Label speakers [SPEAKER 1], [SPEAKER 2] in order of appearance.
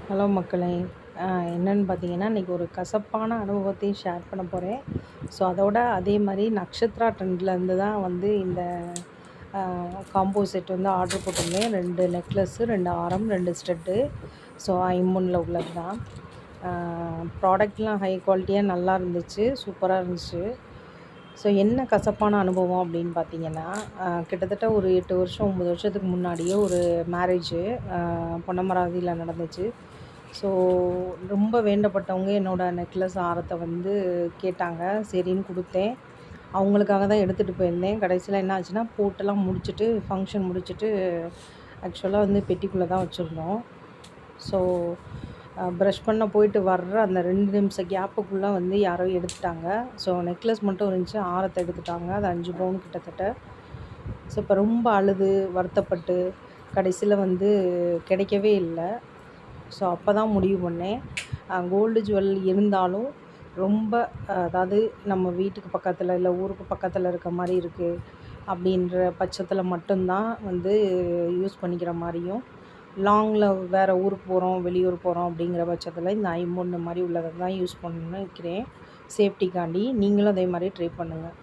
[SPEAKER 1] Hello மக்களே! என்னன்னு பார்த்தீங்கன்னா, இன்றைக்கி ஒரு கசப்பான அனுபவத்தையும் ஷேர் பண்ண போகிறேன். ஸோ, அதோட அதே மாரி நக்ஷத்ரா ட்ரெண்ட்லேருந்து தான் வந்து இந்த காம்போ செட் வந்து ஆர்டர் போட்டிருந்தேன். 2 நெக்லஸ்ஸு, 2 ஆரம், 2 ஸ்டட்டு. ஸோ, ஐம்பொன்ல உள்ளது தான். ப்ராடக்ட்லாம் ஹை குவாலிட்டியாக நல்லா இருந்துச்சு. சூப்பராக இருந்துச்சு. ஸோ, என்ன கசப்பான அனுபவம் அப்படின்னு பார்த்தீங்கன்னா, கிட்டத்தட்ட ஒரு 8 வருஷம், 9 வருஷத்துக்கு முன்னாடியே ஒரு மேரேஜு பொன்னமராவதியில நடந்துச்சு. ஸோ, ரொம்ப வேண்டப்பட்டவங்க என்னோடய நெக்லஸ் ஆரத்தை வந்து கேட்டாங்க. சரின்னு குடுத்தேன். அவங்களுக்காக தான் எடுத்துகிட்டு போயிருந்தேன். கடைசியில என்ன ஆச்சுன்னா, போட்டெல்லாம் முடிச்சுட்டு, ஃபங்க்ஷன் முடிச்சுட்டு, ஆக்சுவலாக வந்து பெட்டிக்குள்ளே தான் வச்சுருந்தோம். ஸோ, ப்ரஷ் பண்ண போயிட்டு வர்ற அந்த 2 நிமிஷம் கேப்புக்குள்ளே வந்து யாரோ எடுத்துட்டாங்க. ஸோ, நெக்லஸ் மட்டும் இருந்துச்சு. ஆரத்தை எடுத்துட்டாங்க. அது 5 பவுன் கிட்டத்தட்ட. ஸோ, இப்போ ரொம்ப அழுது, வருத்தப்பட்டு, கடைசியில வந்து கிடைக்கவே இல்ல. ஸோ, அப்போ தான் முடிவு பண்ணேன். கோல்டு ஜுவல் இருந்தாலும் ரொம்ப அதாவது நம்ம வீட்டுக்கு பக்கத்தில், இல்லை ஊருக்கு பக்கத்தில் இருக்க மாரி இருக்குது அப்படின்ற பட்சத்தில் மட்டும்தான் வந்து யூஸ் பண்ணிக்கிற மாரியும், லாங்கில் வேறு ஊருக்கு போகிறோம், வெளியூர் போகிறோம் அப்படிங்கிற பட்சத்தில் இந்த ஐம்பொன்னு மாரி உள்ளதை தான் யூஸ் பண்ணணும்னு நினைக்கிறேன். சேஃப்டிக்காண்டி. நீங்களும் அதே மாரி ட்ரை பண்ணுங்கள்.